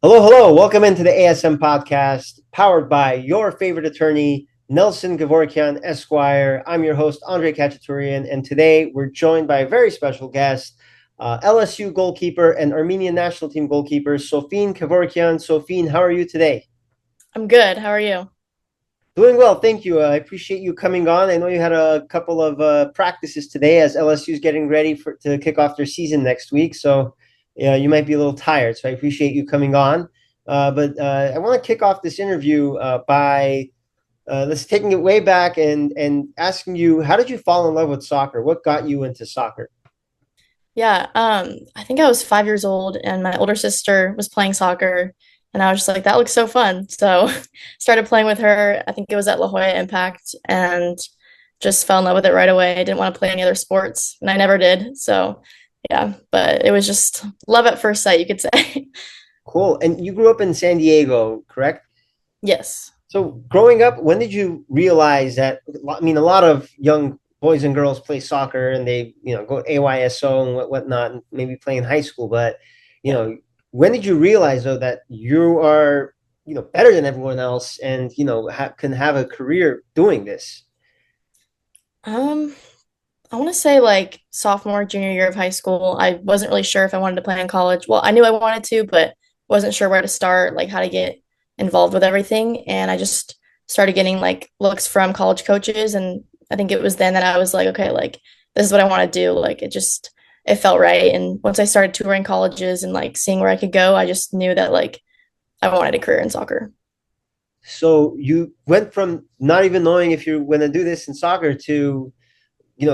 Hello, hello. Welcome into the ASM podcast, powered by your favorite attorney, Nelson Gevorkyan, Esquire. I'm your host, Andre Khatchaturian, and today we're joined by a very special guest, LSU goalkeeper and Armenian national team goalkeeper, Sophine Kevorkian. Sophine, how are you today? I'm good. How are you? Doing well, thank you. I appreciate you coming on. I know you had a couple of practices today as LSU is getting ready to kick off their season next week. So, yeah, you might be a little tired. So I appreciate you coming on. But I want to kick off this interview by let's taking it way back and asking you, how did you fall in love with soccer? What got you into soccer? Yeah, I think I was 5 years old and my older sister was playing soccer and I was just like, that looks so fun. So started playing with her. I think it was at La Jolla Impact and just fell in love with it right away. I didn't want to play any other sports and I never did. So yeah, but it was just love at first sight, you could say. Cool. And you grew up in San Diego, correct? Yes. So growing up, when did you realize that? I mean, a lot of young boys and girls play soccer and they, go AYSO and whatnot, and maybe play in high school. But, you Yeah. know, when did you realize though that you are, better than everyone else and, can have a career doing this? Um, I want to say like sophomore, junior year of high school. I wasn't really sure if I wanted to play in college. Well, I knew I wanted to, but wasn't sure where to start, like how to get involved with everything. And I just started getting like looks from college coaches. And I think it was then that I was like, okay, like this is what I want to do. Like it felt right. And once I started touring colleges and like seeing where I could go, I just knew that like I wanted a career in soccer. So you went from not even knowing if you're going to do this in soccer to,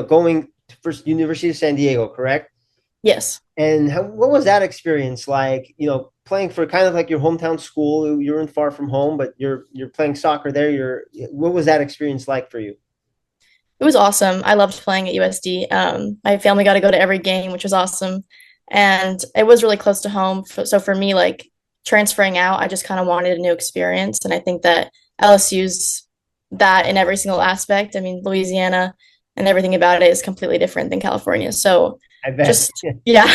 going to first University of San Diego, correct? Yes. And what was that experience like? Playing for kind of like your hometown school. You weren't far from home, but you're playing soccer there. What was that experience like for you? It was awesome. I loved playing at USD. My family got to go to every game, which was awesome. And it was really close to home. So for me, like transferring out, I just kind of wanted a new experience. And I think that LSU's that in every single aspect. I mean, Louisiana and everything about it is completely different than California. So I bet. just, yeah.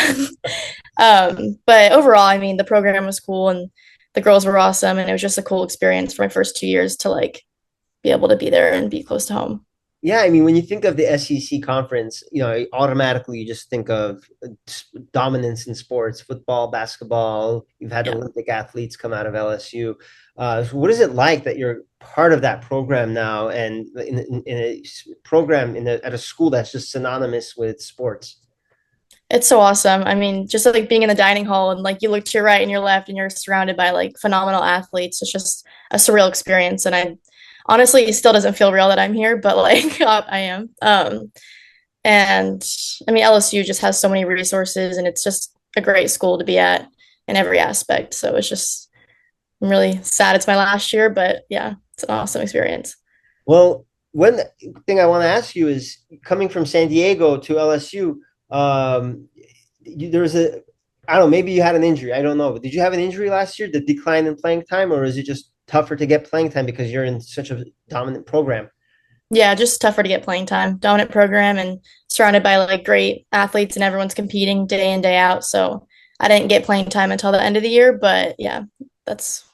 But overall, I mean, the program was cool and the girls were awesome. And it was just a cool experience for my first 2 years to like be able to be there and be close to home. Yeah, I mean, when you think of the SEC conference, automatically you just think of dominance in sports, football, basketball. You've had Yeah. Olympic athletes come out of LSU. So what is it like that you're part of that program now, and in a program at a school that's just synonymous with sports? It's so awesome. I mean, just like being in the dining hall and like you look to your right and your left and you're surrounded by like phenomenal athletes. It's just a surreal experience. And I honestly, it still doesn't feel real that I'm here, but like I am. And I mean, LSU just has so many resources and it's just a great school to be at in every aspect. So I'm really sad it's my last year, but yeah, it's an awesome experience. Well, one thing I want to ask you is coming from San Diego to LSU. Um, there was I don't know, maybe you had an injury. I don't know. But did you have an injury last year, the decline in playing time, or is it just tougher to get playing time because you're in such a dominant program? Yeah, just tougher to get playing time. Dominant program and surrounded by like great athletes and everyone's competing day in, day out. So I didn't get playing time until the end of the year, but yeah, that's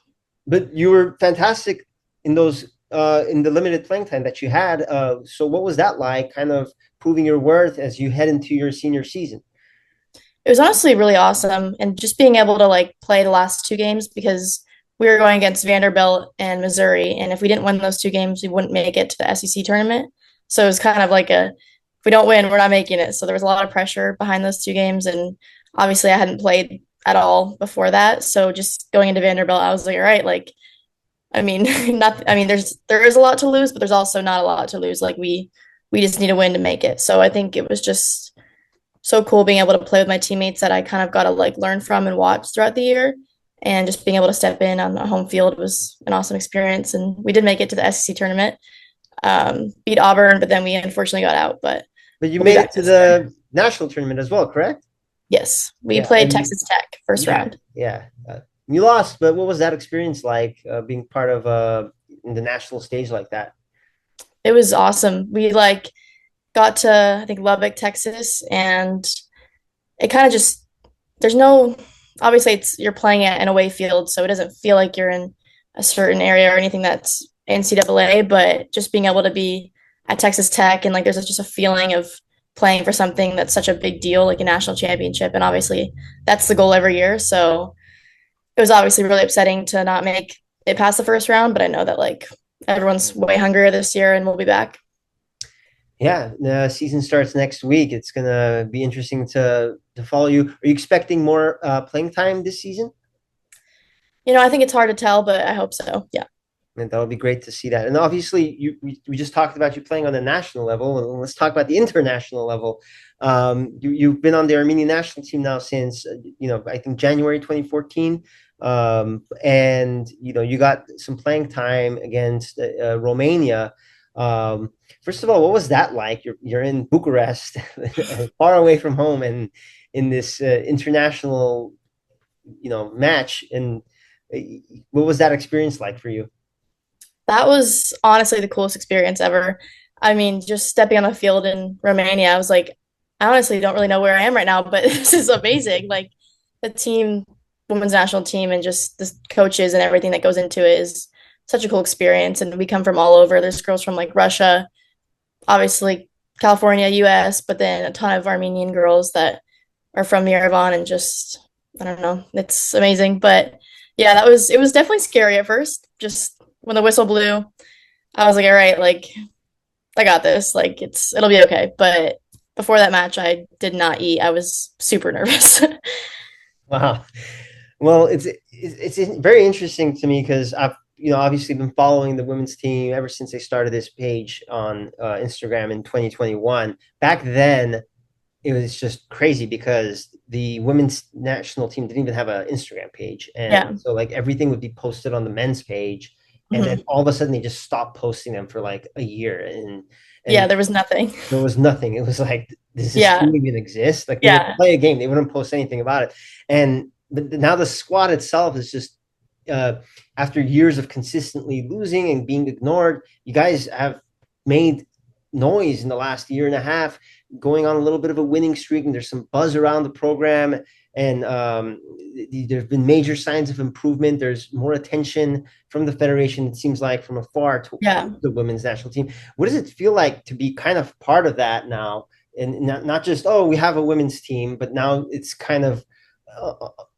But you were fantastic in the limited playing time that you had. So what was that like, kind of proving your worth as you head into your senior season? it was honestly really awesome. And just being able to like play the last two games because we were going against Vanderbilt and Missouri. And if we didn't win those two games, we wouldn't make it to the SEC tournament. So it was kind of like if we don't win, we're not making it. So there was a lot of pressure behind those two games. And obviously I hadn't played at all before that. So just going into Vanderbilt, I was like, all right, like I mean, not. I mean, there is a lot to lose, but there's also not a lot to lose. Like we just need a win to make it. So I think it was just so cool being able to play with my teammates that I kind of got to like learn from and watch throughout the year, and just being able to step in on the home field was an awesome experience. And we did make it to the SEC tournament, beat Auburn, but then we unfortunately got out. But But you we'll be made it back to this year. the national tournament as well, correct? Yes, we Yeah, played and Texas Tech first yeah, round. yeah. You lost, but what was that experience like, being part of in the national stage like that? It was awesome. We like got to I think Lubbock, Texas, and it kind of just there's no obviously it's you're playing at an away field, so it doesn't feel like you're in a certain area or anything that's NCAA, but just being able to be at Texas Tech and like there's just a feeling of playing for something that's such a big deal, like a national championship. And obviously that's the goal every year. So it was obviously really upsetting to not make it past the first round, but I know that like everyone's way hungrier this year and we'll be back. Yeah, the season starts next week. It's gonna be interesting to follow you. Are you expecting more playing time this season? I think it's hard to tell, but I hope so. Yeah. And that'll be great to see that. And obviously, we just talked about you playing on the national level, and let's talk about the international level. You've been on the Armenian national team now since I think January 2014, and you got some playing time against Romania. First of all, what was that like? You're in Bucharest, far away from home, and in this international match. And uh, what was that experience like for you? That was honestly the coolest experience ever. I mean, just stepping on the field in Romania, I was like, I honestly don't really know where I am right now, but this is amazing. Like the team, women's national team, and just the coaches and everything that goes into it is such a cool experience. And we come from all over. There's girls from like Russia, obviously California, US, but then a ton of Armenian girls that are from Yerevan and just, I don't know, it's amazing. But yeah, it was definitely scary at first. Just when the whistle blew, I was like, all right, like I got this. Like it'll be okay. But before that match, I did not eat. I was super nervous. Wow. Well, it's very interesting to me because I've obviously been following the women's team ever since they started this page on Instagram in 2021. Back then, it was just crazy because the women's national team didn't even have an Instagram page, Yeah. and so like everything would be posted on the men's page, and then Mhm. all of a sudden they just stopped posting them for like a year, and Yeah, there was nothing. there was nothing. It was like, does this Yeah. team even exist? Like they would Yeah. play a game, they wouldn't post anything about it. And but now the squad itself is just uh, after years of consistently losing and being ignored, you guys have made noise in the last year and a half, going on a little bit of a winning streak, and there's some buzz around the program. And there have been major signs of improvement. There's more attention from the federation, it seems like, from afar to Yeah. the women's national team. What does it feel like to be kind of part of that now? And not just, oh, we have a women's team, but now it's kind of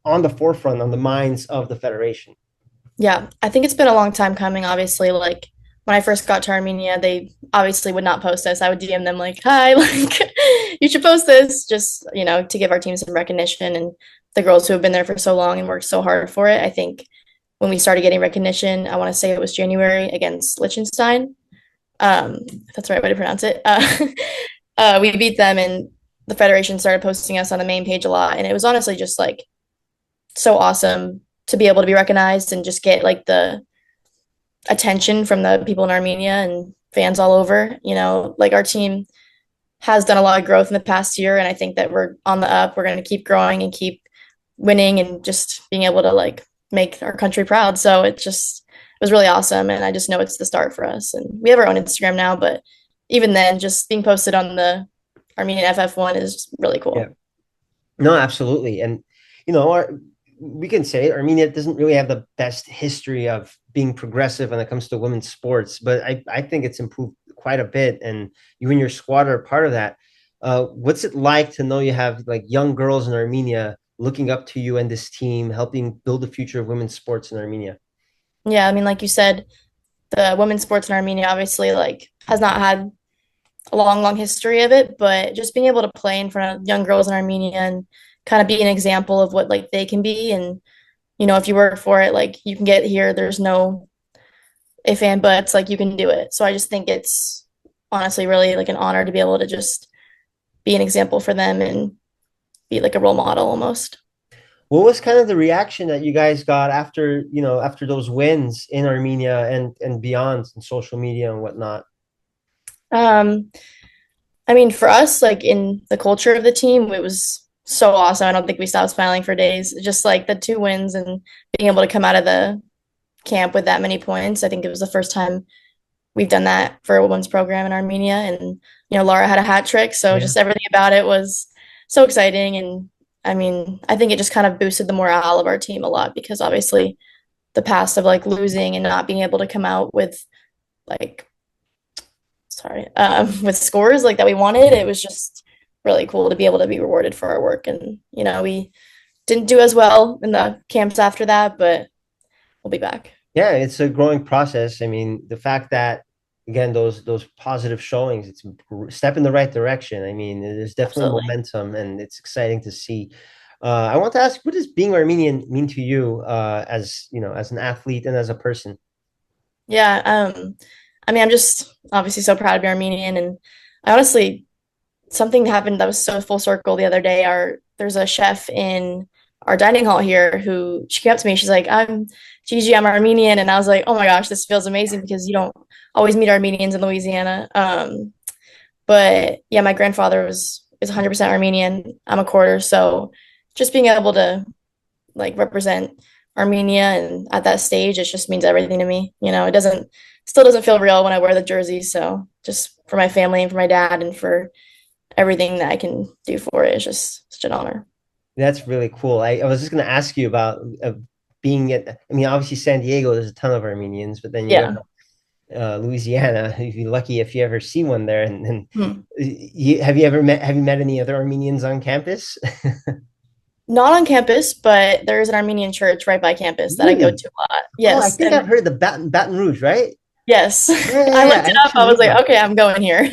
on the forefront, on the minds of the federation. Yeah, I think it's been a long time coming, obviously. Like when I first got to Armenia, they obviously would not post this. I would DM them like, "Hi, like you should post this," just, to give our team some recognition and the girls who have been there for so long and worked so hard for it. I think when we started getting recognition, I want to say it was January against Liechtenstein. If that's the right way to pronounce it. We beat them and the federation started posting us on the main page a lot. And it was honestly just like so awesome to be able to be recognized and just get like the attention from the people in Armenia and fans all over. Like our team has done a lot of growth in the past year, and I think that we're on the up. We're going to keep growing and keep winning and just being able to like make our country proud. So it was really awesome, and I just know it's the start for us. And we have our own Instagram now, but even then, just being posted on the Armenian FF1 is really Yeah. cool. No, absolutely. And, we can say Armenia doesn't really have the best history of being progressive when it comes to women's sports, but I think it's improved quite a bit. And you and your squad are part of that. What's it like to know you have like young girls in Armenia looking up to you and this team, helping build the future of women's sports in Armenia? Yeah, I mean, like you said, the women's sports in Armenia obviously like has not had a long, long history of it, but just being able to play in front of young girls in Armenia and kind of be an example of what like they can be. And, if you work for it, like you can get here. There's no if and buts, like you can do it. So I just think it's honestly really like an honor to be able to just be an example for them and be like a role model almost. What was kind of the reaction that you guys got after, after those wins in Armenia and beyond in social media and whatnot? Um, I mean, for us, like in the culture of the team, it was so awesome. I don't think we stopped smiling for days. Just like the two wins and being able to come out of the camp with that many points. I think it was the first time we've done that for a women's program in Armenia. And, Laura had a hat trick. So Yeah. just everything about it was so exciting. And I mean, I think it just kind of boosted the morale of our team a lot because obviously the past of like losing and not being able to come out with like with scores like that we wanted, it was just really cool to be able to be rewarded for our work. And we didn't do as well in the camps after that, but we'll be back. Yeah, it's a growing process. I mean, the fact that again those positive showings, it's a step in the right direction. I mean, there's definitely Absolutely. momentum, and it's exciting to see. I want to ask, what does being Armenian mean to you, as as an athlete and as a person? Yeah. I mean, I'm just obviously so proud to be Armenian, and I honestly something happened that was so full circle the other day. There's a chef in our dining hall here who she came up to me. She's like, "I'm Gigi, I'm Armenian," and I was like, "Oh my gosh, this feels amazing because you don't always meet Armenians in Louisiana." But yeah, my grandfather is 100% Armenian. I'm a quarter, so just being able to like represent Armenia and at that stage, it just means everything to me. It doesn't still doesn't feel real when I wear the jersey. So just for my family and for my dad and for everything that I can do for it is just such an honor. That's really cool. I was just going to ask you about being at. I mean, obviously San Diego, there's a ton of Armenians, but then you Yeah. go Louisiana. You'd be lucky if you ever see one there. And Hmm. have you met any other Armenians on campus? Not on campus, but there is an Armenian church right by campus that I go Really? to a lot. Oh, I Yes. think And I've heard of the Baton Rouge, right? yes, Yeah, yeah, I yeah. looked I it up. actually I was live like, there. okay, I'm going here.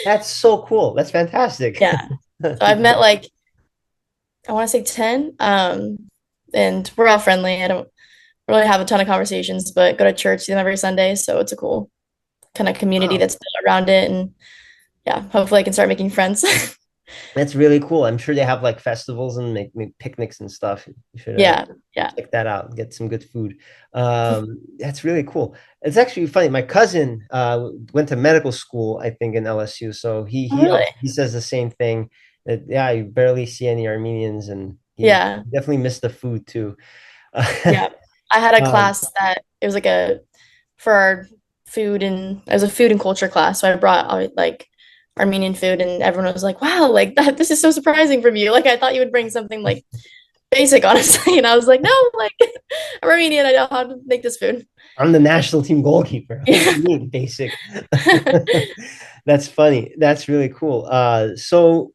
That's so cool. That's fantastic. Yeah. So I've met like, I want to say 10. And we're all friendly. I don't really have a ton of conversations, but go to church, see them every Sunday. So it's a cool kind of community Wow. that's built around it. And yeah, hopefully I can start making friends. That's really cool. I'm sure they have like festivals and make picnics and stuff. You should Yeah. Yeah. check that out, get some good food. That's really cool. It's actually funny. My cousin went to medical school, I think, in LSU. So Oh, really? he says the same thing. That yeah, you barely see any Armenians, and he Yeah. definitely missed the food too. Yeah. I had a Um, class that it was like for our food and it was a food and culture class. So I brought like Armenian food and everyone was like, wow, like that, this is so surprising from you. Like I thought you would bring something like basic, honestly. And I was like, no, like I'm Armenian. I know how to make this food. I'm the national team goalkeeper. What do you Yeah. mean, basic? That's funny. That's really cool. So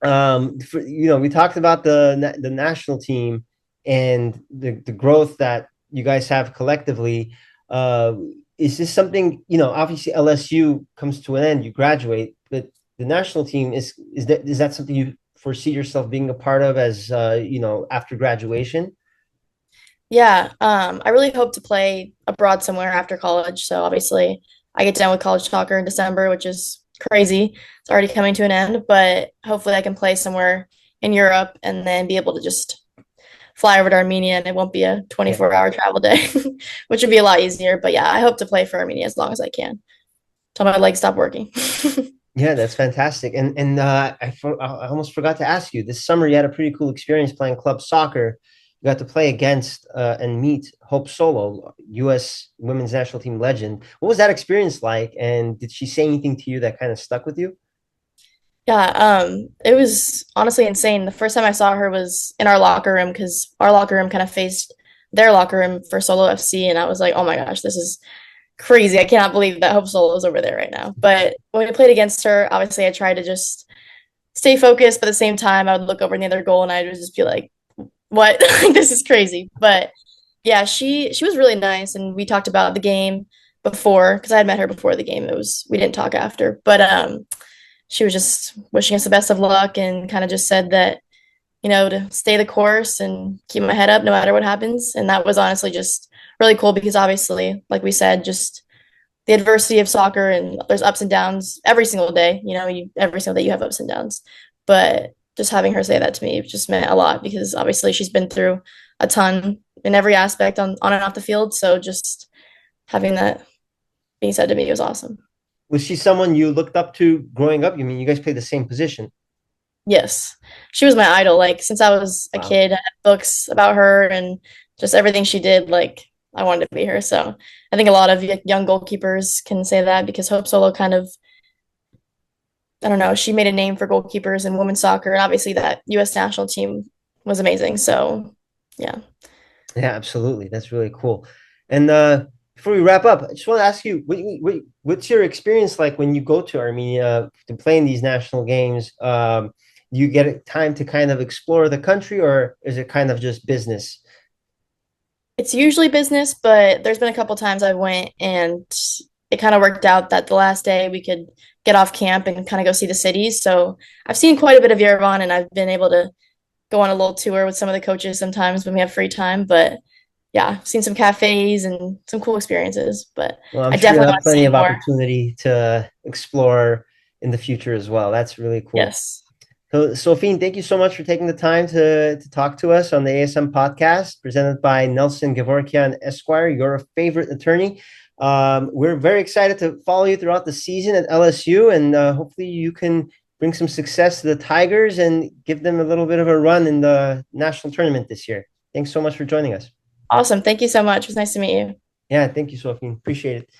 we talked about the national team and the growth that you guys have collectively. Uh, is this something, obviously LSU comes to an end, you graduate, but the national team is that something you foresee yourself being a part of as after graduation? Yeah. I really hope to play abroad somewhere after college. So obviously I get done with college soccer in December, which is crazy. It's already coming to an end, but hopefully I can play somewhere in Europe and then be able to just fly over to Armenia and it won't be a Yeah. 24-hour travel day, which would be a lot easier. But yeah, I hope to play for Armenia as long as I can till my legs stop working. Yeah, that's fantastic. And I almost forgot to ask you. This summer, you had a pretty cool experience playing club soccer. You got to play against and meet Hope Solo, U.S. Women's National Team legend. What was that experience like? And did she say anything to you that kind of stuck with you? Yeah, it was honestly insane. The first time I saw her was in our locker room because our locker room kind of faced their locker room for Solo FC, and I was like, oh my gosh, this is crazy. I cannot believe that Hope Solo is over there right now. But when we played against her, obviously I tried to just stay focused, but at the same time, I would look over in the other goal and I would just be like, what? Like, this is crazy. But yeah, she was really nice, and we talked about the game before because I had met her before the game. It was we didn't talk after, but she was just wishing us the best of luck and kind of just said that to stay the course and keep my head up no matter what happens. And that was honestly just really cool because obviously, like we said, just the adversity of soccer and there's ups and downs every single day. Every single day you have ups and downs. But just having her say that to me just meant a lot because obviously she's been through a ton in every aspect on and off the field. So just having that being said to me was awesome. Was she someone you looked up to growing up? You mean you guys played the same position? Yes. She was my idol. Like since I was a Wow. kid, I had books about her and just everything she did. Like I wanted to be her. So I think a lot of young goalkeepers can say that because Hope Solo kind of I don't know, she made a name for goalkeepers in women's soccer, and obviously that U.S. national team was amazing. So, yeah. Yeah, absolutely. That's really cool. And before we wrap up, I just want to ask you, what's your experience like when you go to Armenia to play in these national games? Do you get time to kind of explore the country, or is it kind of just business? It's usually business, but there's been a couple times I went and it kind of worked out that the last day we could get off camp and kind of go see the cities. So I've seen quite a bit of Yerevan and I've been able to go on a little tour with some of the coaches sometimes when we have free time. But yeah, I've seen some cafes and some cool experiences, but Well, I'm I sure definitely you'll have want to plenty see of more. opportunity to explore in the future as well. That's really cool. Yes. So, Sophine, thank you so much for taking the time to talk to us on the ASM podcast presented by Nelson Gevorkyan Esquire, your favorite attorney. We're very excited to follow you throughout the season at LSU, and hopefully you can bring some success to the Tigers and give them a little bit of a run in the national tournament this year. Thanks so much for joining us. Awesome. Thank you so much. It was nice to meet you. Yeah, thank you, Sophine. Appreciate it.